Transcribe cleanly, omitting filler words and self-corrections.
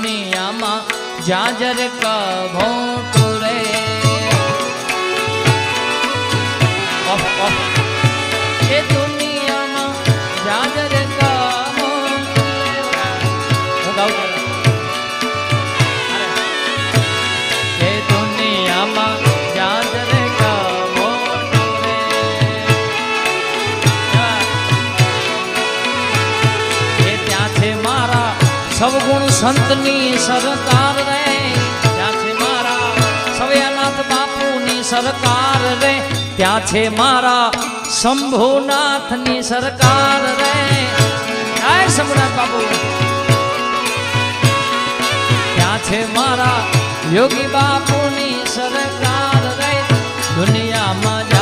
દુનિયામાં જાજર કભોટું રે એ દુનિયામાં જાજર કભોટું હું ગાઉં એ દુનિયામાં જાજર કભોટું રે એ ત્યાં છે મારા સવગુણ સંતની સરકાર રે ત્યાં છે મારા સવ્યનાથ બાપુની સરકાર રે ત્યાં છે મારા શંભુનાથની સરકાર રે જય શંભુનાથ બાપુ ત્યાં છે મારા યોગી બાપુની સરકાર રે દુનિયામાં